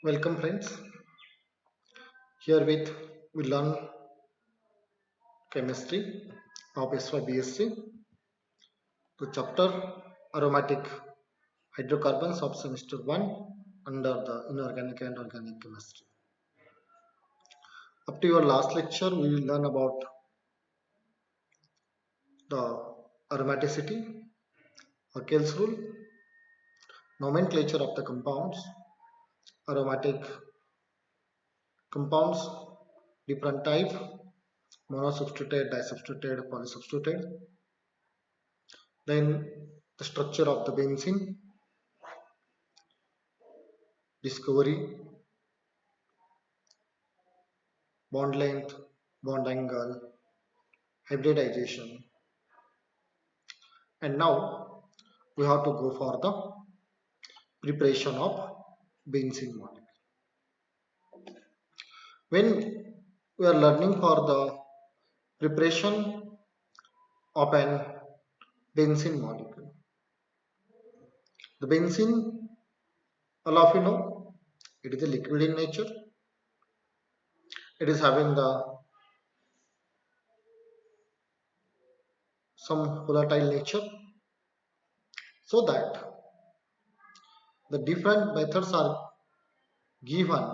Welcome friends. Here with we learn chemistry of SY the chapter aromatic hydrocarbons of semester 1 under the inorganic and organic chemistry. Up to your last lecture we will learn about the aromaticity, Haeckel's rule, nomenclature of the compounds, aromatic compounds, different type, monosubstituted, disubstituted, polysubstituted. Then the structure of the benzene, discovery, bond length, bond angle, hybridization, and now we have to go for the preparation of benzene molecule. When we are learning for the preparation of an benzene molecule, the benzene, all of you know, it is a liquid in nature. It is having the some volatile nature, so that the different methods are given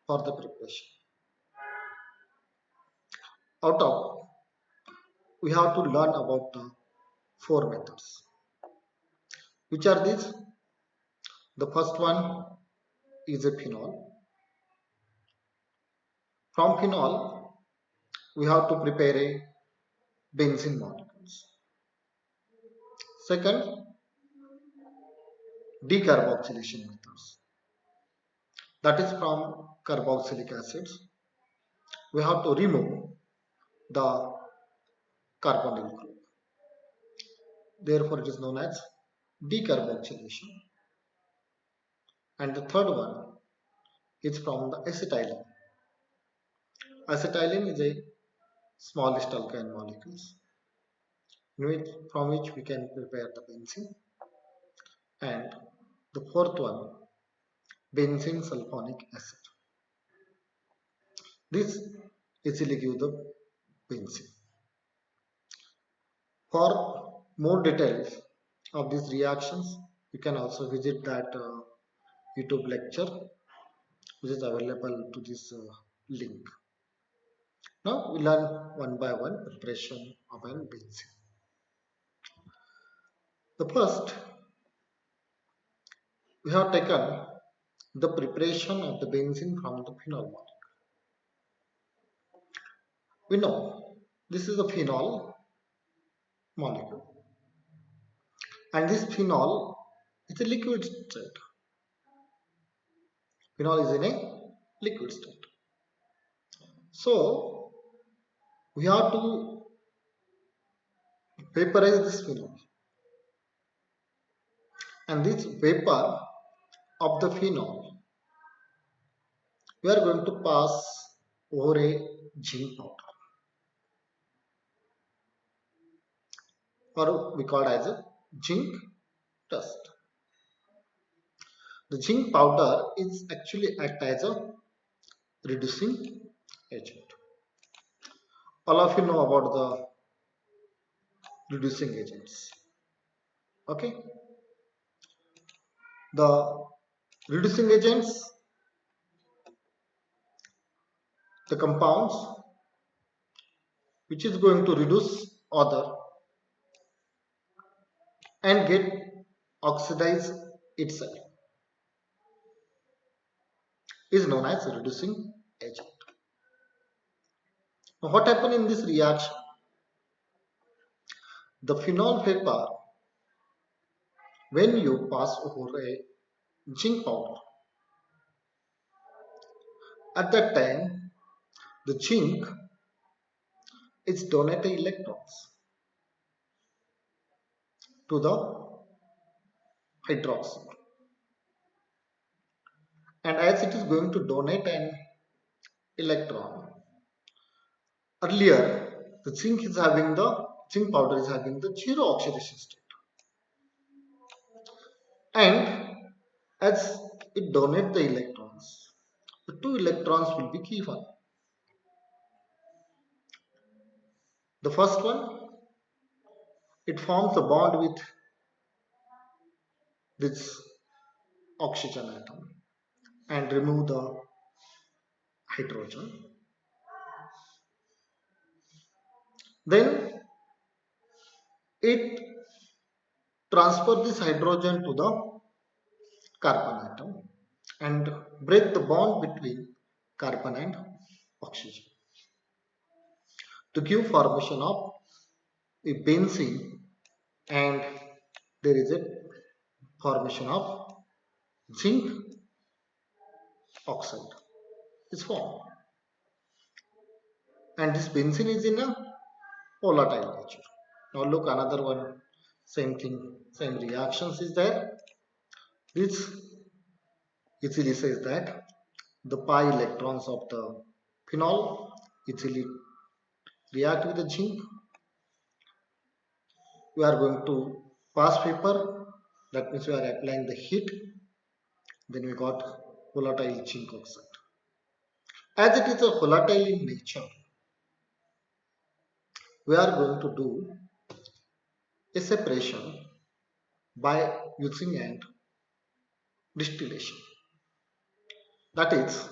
for the preparation. Out of we have to learn about the four methods. Which are these? The first one is a phenol. From phenol, we have to prepare a benzene molecules. Second, decarboxylation methods. That is from carboxylic acids. We have to remove the carbonyl group. Therefore, it is known as decarboxylation. And the third one is from the acetylene. Acetylene is a smallest alkyne molecules from which we can prepare the benzene. And the fourth one, benzene sulfonic acid. This easily give the benzene. For more details of these reactions, you can also visit that YouTube lecture which is available to this link. Now we learn one by one preparation of an benzene. The first, we have taken the preparation of the benzene from the phenol molecule. We know this is a phenol molecule, and this phenol is a liquid state. Phenol is in a liquid state. So we have to vaporize this phenol, and this vapor of the phenol we are going to pass over a zinc powder, or we call it as a zinc dust. The zinc powder is actually act as a reducing agent. All of you know about the reducing agents. Okay, the reducing agents, the compounds which is going to reduce other and get oxidize itself is known as a reducing agent. Now what happens in this reaction? The phenol vapor, when you pass over a zinc powder, at that time the zinc is donating electrons to the hydroxide, and as it is going to donate an electron, earlier the zinc powder is having the zero oxidation state, and as it donates the electrons. The two electrons will be given. The first one, it forms a bond with this oxygen atom and remove the hydrogen. Then it transfer this hydrogen to the carbon atom and break the bond between carbon and oxygen to give formation of a benzene, and there is a formation of zinc oxide is formed, and this benzene is in a volatile nature. Now look, another one, same thing, same reactions is there. This easily says that the pi electrons of the phenol easily react with the zinc. We are going to pass paper, that means we are applying the heat, then we got volatile zinc oxide. As it is a volatile in nature, we are going to do a separation by using an distillation, that is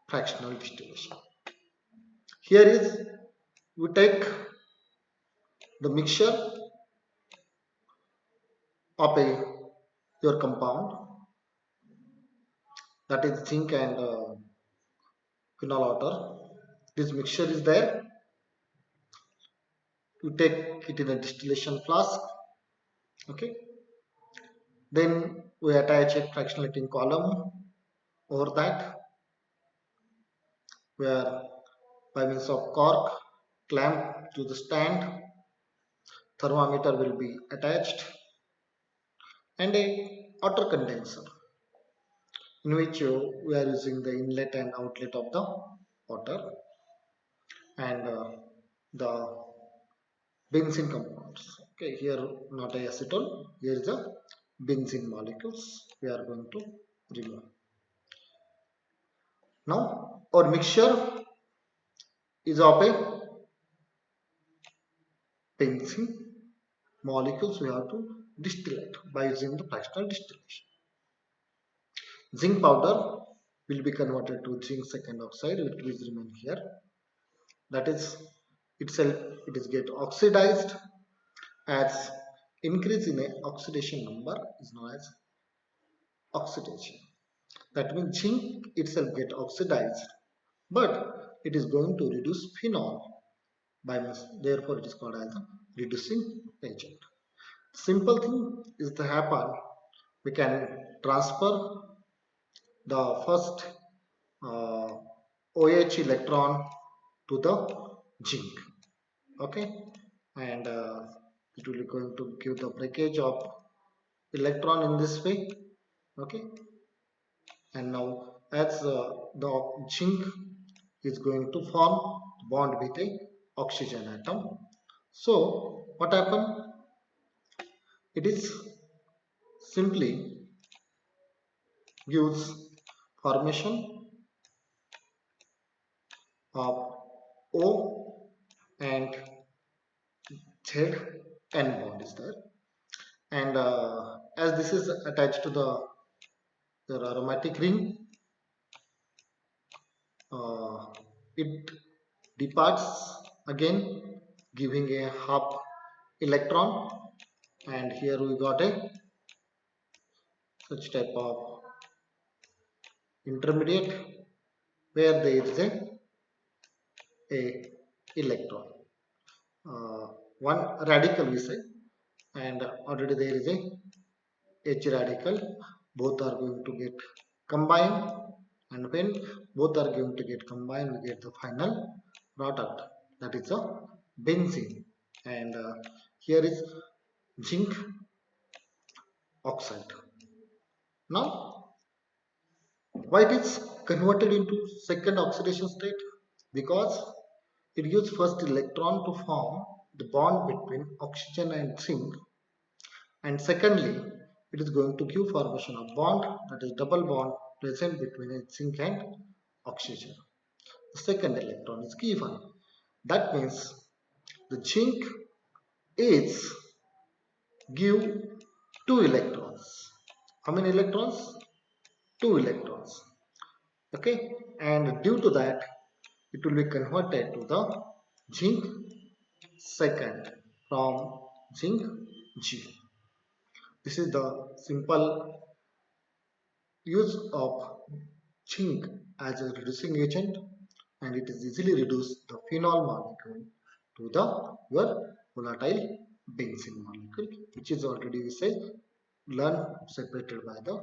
fractional distillation. Here is, we take the mixture of your compound, that is zinc and phenol water. This mixture is there. You take it in a distillation flask. Okay. Then we attach a fractionating column over that, where by means of cork clamp to the stand, thermometer will be attached, and a water condenser in which we are using the inlet and outlet of the water, and the benzene compounds. Okay, here not a acetone, here is the benzene molecules we are going to remove. Now our mixture is of a benzene molecules, we have to distill it by using the fractional distillation. Zinc powder will be converted to zinc second oxide, which will remain here. That is itself, it is get oxidized, as increase in a oxidation number is known as oxidation. That means zinc itself get oxidized, but it is going to reduce phenol by means, therefore it is called as a reducing agent. Simple thing is to happen, we can transfer the first OH electron to the zinc. Okay, and it will be going to give the breakage of electron in this way. Okay, and now as the zinc is going to form bond with a oxygen atom, so what happened, it is simply gives formation of O and Z, N bond is there, and as this is attached to the your aromatic ring, it departs again, giving a half electron, and here we got a such type of intermediate where there is a electron, one radical we say, and already there is a H radical, both are going to get combined, and when both are going to get combined, we get the final product, that is a benzene, and here is zinc oxide. Now why it is converted into second oxidation state? Because it gives first electron to form the bond between oxygen and zinc, and secondly it is going to give formation of bond, that is double bond present between zinc and oxygen. The second electron is given. That means the zinc is give two electrons. How many electrons? Two electrons. Okay, and due to that, it will be converted to the zinc second from zinc G. This is the simple use of zinc as a reducing agent, and it is easily reduced the phenol molecule to the your volatile benzene molecule, which is already we say learned separated by the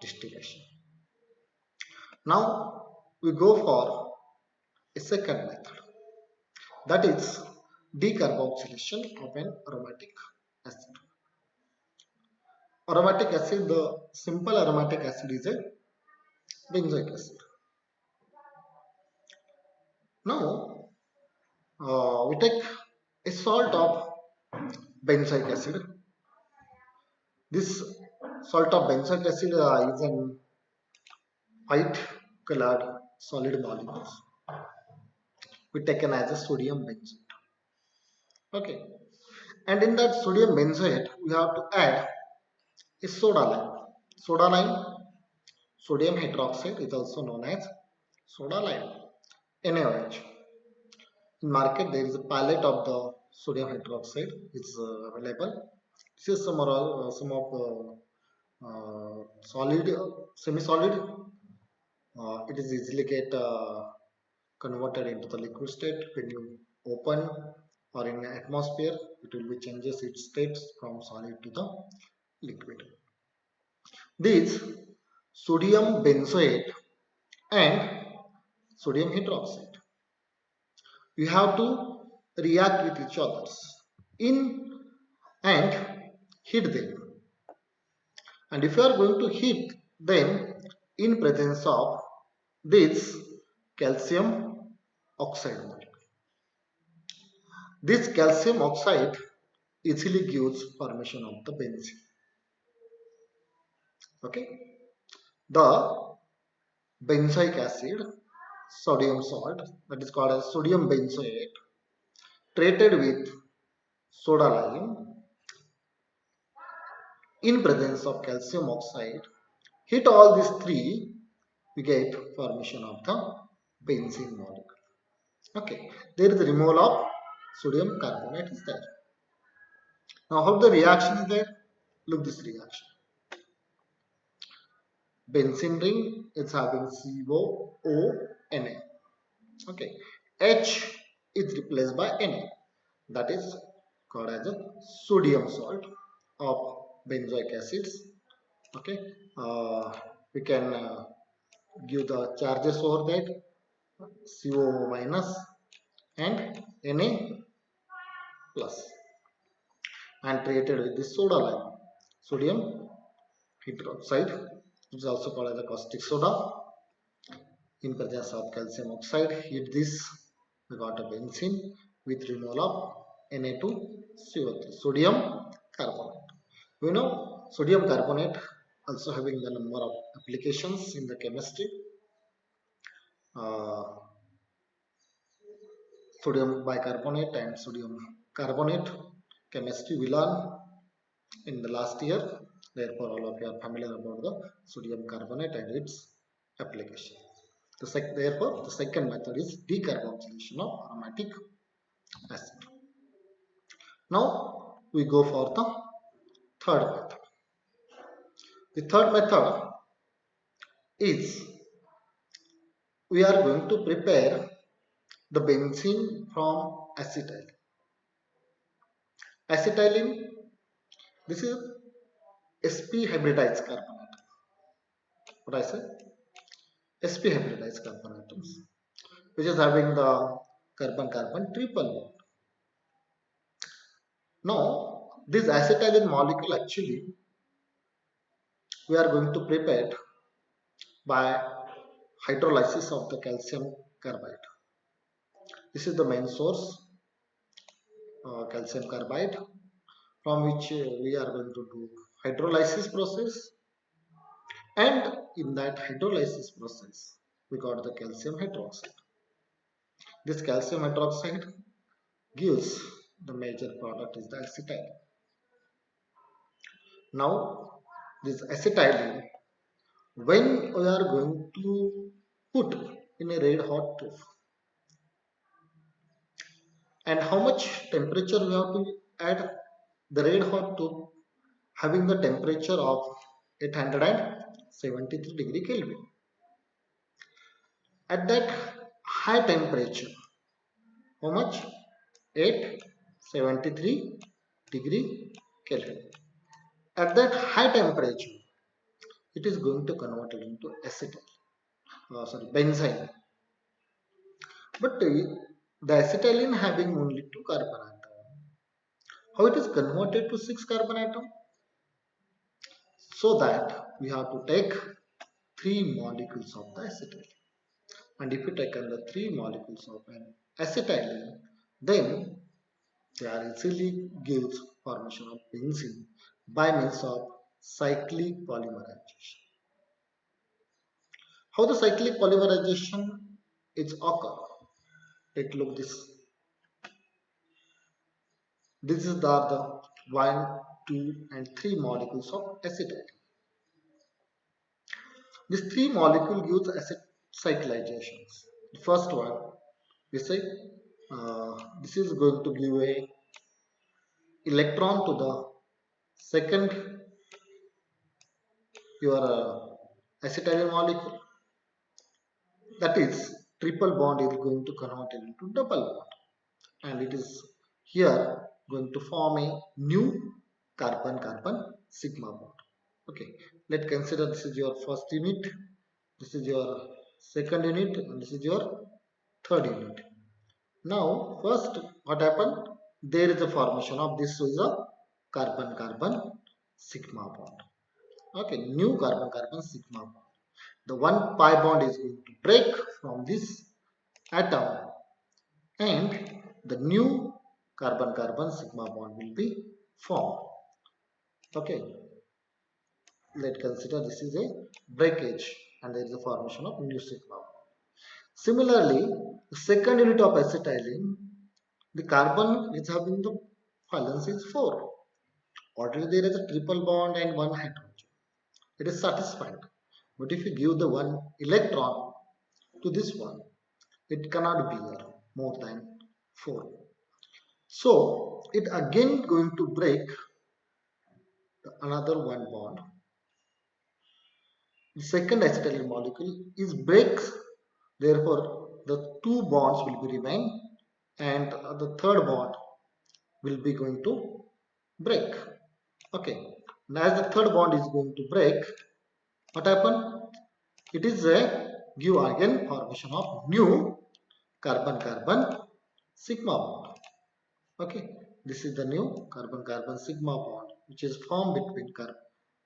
distillation. Now we go for a second method, that is decarboxylation of an aromatic acid. Aromatic acid, the simple aromatic acid is a benzoic acid. Now we take a salt of benzoic acid. This salt of benzoic acid is an white colored solid molecules. We taken as a sodium benzoate. Okay, and in that sodium benzoate we have to add a soda lime. Soda lime, sodium hydroxide is also known as soda lime, NaOH. In market there is a palette of the sodium hydroxide is available. This is some of solid, semi-solid. It is easily get converted into the liquid state when you open, or in atmosphere it will be changes its states from solid to the liquid. This sodium benzoate and sodium hydroxide, you have to react with each others in and heat them. And if you are going to heat them in presence of this calcium oxide molecule, this calcium oxide easily gives formation of the benzene. Okay, the benzoic acid, sodium salt, that is called as sodium benzoate, treated with soda lime in presence of calcium oxide, hit all these three, we get formation of the benzene molecule. Okay, there is the removal of sodium carbonate is there. Now how the reaction is there? Look this reaction. Benzene ring is having COONA. Okay, H is replaced by Na. That is called as a sodium salt of benzoic acids. Okay, we can give the charges over that, CO minus and Na plus, and treated with this soda lime, sodium hydroxide, which is also called as a caustic soda, in presence of calcium oxide. Heat this, we got a benzene with removal of Na2CO3, sodium carbonate. We know sodium carbonate also having the number of applications in the chemistry. Uh, Sodium bicarbonate and sodium carbonate chemistry we learned in the last year. Therefore, all of you are familiar about the sodium carbonate and its application. Therefore, the second method is decarboxylation of aromatic acid. Now, we go for the third method. The third method is we are going to prepare the benzene from acetylene. Acetylene, this is sp hybridized carbonate. What I said? sp hybridized carbon atoms, which is having the carbon-carbon triple bond. Now, this acetylene molecule actually we are going to prepare by hydrolysis of the calcium carbide. This is the main source, calcium carbide, from which we are going to do hydrolysis process, and in that hydrolysis process we got the calcium hydroxide. This calcium hydroxide gives the major product is the acetylene. Now this acetylene, when we are going to put in a red hot tube, and how much temperature we have to add? The red hot tube having the temperature of 873 degree Kelvin. At that high temperature, how much? 873 degree Kelvin. At that high temperature, it is going to convert it into benzene. But the acetylene having only 2 carbon atom. How it is converted to 6 carbon atom? So that we have to take 3 molecules of the acetylene. And if you take the 3 molecules of an acetylene, then they are easily gives formation of benzene by means of cyclic polymerization. How the cyclic polymerization is occur? Take a look this. This is the 1, 2 and 3 molecules of acetylene. These 3 molecules gives acid cyclizations. The first one, we say this is going to give a electron to the second your acetylene molecule. That is triple bond is going to convert it into double bond, and it is here going to form a new carbon carbon sigma bond. Okay, let's consider this is your first unit, this is your second unit, and this is your third unit. Now first what happened, there is a formation of this is a carbon carbon sigma bond. Okay, new carbon carbon sigma bond. The one pi bond is going to break from this atom, and the new carbon carbon sigma bond will be formed. Okay, let's consider this is a breakage and there is a formation of new sigma bond. Similarly, the second unit of acetylene, the carbon is having the valence is 4. Already there is a triple bond and one hydrogen, it is satisfied. But if you give the one electron to this one, it cannot bear more than 4. So it again going to break another one bond. The second acetylene molecule is breaks, therefore the 2 bonds will be remain, and the third bond will be going to break. Okay, now as the third bond is going to break, what happened? It is a give again formation of new carbon carbon sigma bond. Okay, this is the new carbon carbon sigma bond which is formed between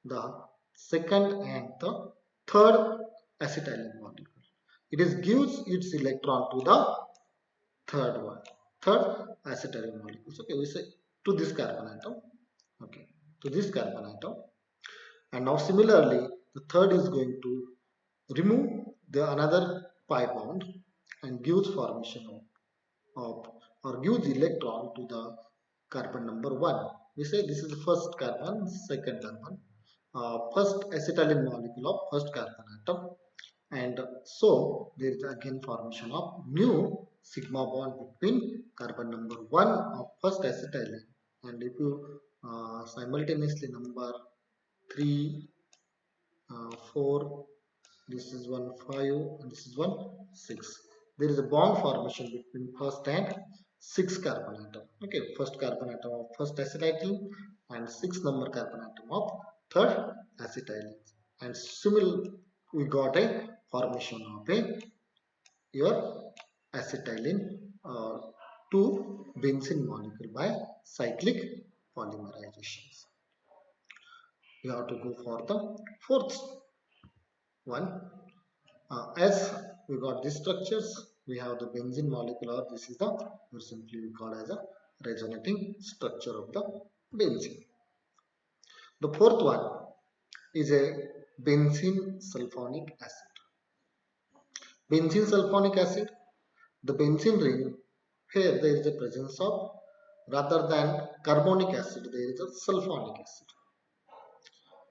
the second and the third acetylene molecule. It is gives its electron to the third one, third acetylene molecule. Okay, we say to this carbon atom. Okay, to this carbon atom. And now similarly the third is going to remove the another pi bond and gives formation of or gives electron to the carbon number 1. We say this is the first carbon, second carbon, first acetylene molecule of first carbon atom, and so there is again formation of new sigma bond between carbon number 1 of first acetylene, and if you simultaneously number 3, 4, this is one 5 and this is one 6. There is a bond formation between first and 6 carbon atom. Okay, first carbon atom of first acetylene and 6 number carbon atom of third acetylene, and similarly we got a formation of a your acetylene to benzene molecule by cyclic polymerizations. You have to go for the fourth one. As we got these structures, we have the benzene molecule, or this is the simply we call as a resonating structure of the benzene. The fourth one is a benzene sulfonic acid. Benzene sulfonic acid, the benzene ring, here there is a presence of, rather than carbonic acid, there is a sulfonic acid.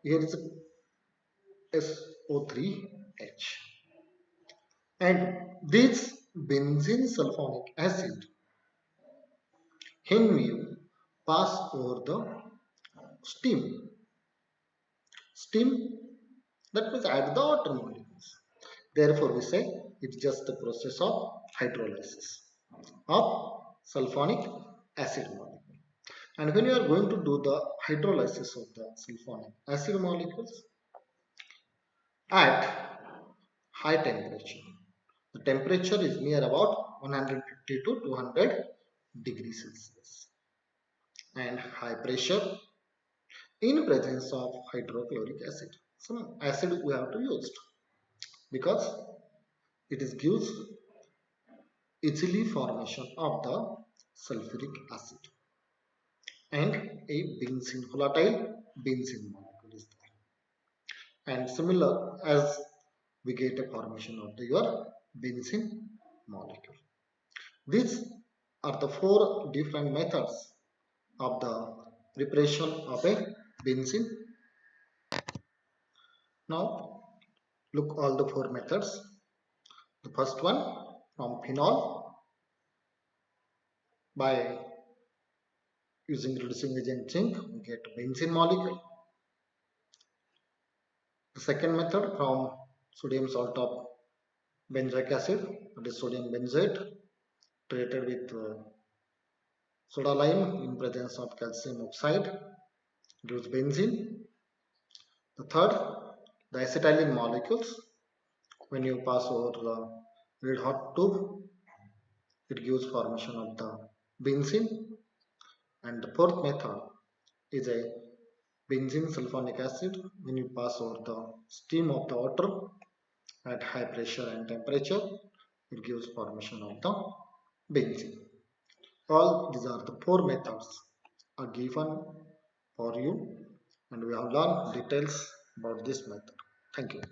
Here is a SO3H. And this benzene sulfonic acid when you pass over the steam. Steam, that means add the water molecules. Therefore, we say it's just the process of hydrolysis of sulfonic acid molecule. And when you are going to do the hydrolysis of the sulfonic acid molecules at high temperature, the temperature is near about 150 to 200 degrees Celsius, and high pressure in presence of hydrochloric acid. Some acid we have to use because it is gives easily formation of the sulfuric acid and a benzene volatile benzene molecule is there, and similar as we get a formation of the your benzene molecule. These are the four different methods of the preparation of a benzene. Now look all the four methods. The first one, from phenol, by using reducing agent zinc we get benzene molecule. The second method, from sodium salt of benzoic acid, that is sodium benzoate, treated with soda lime in presence of calcium oxide, gives benzene. The third, the acetylene molecules, when you pass over the red hot tube, it gives formation of the benzene. And the fourth method is a benzene sulfonic acid, when you pass over the steam of the water at high pressure and temperature, it gives formation of the benzene. All these are the four methods are given for you, and we have learned details about this method. Thank you.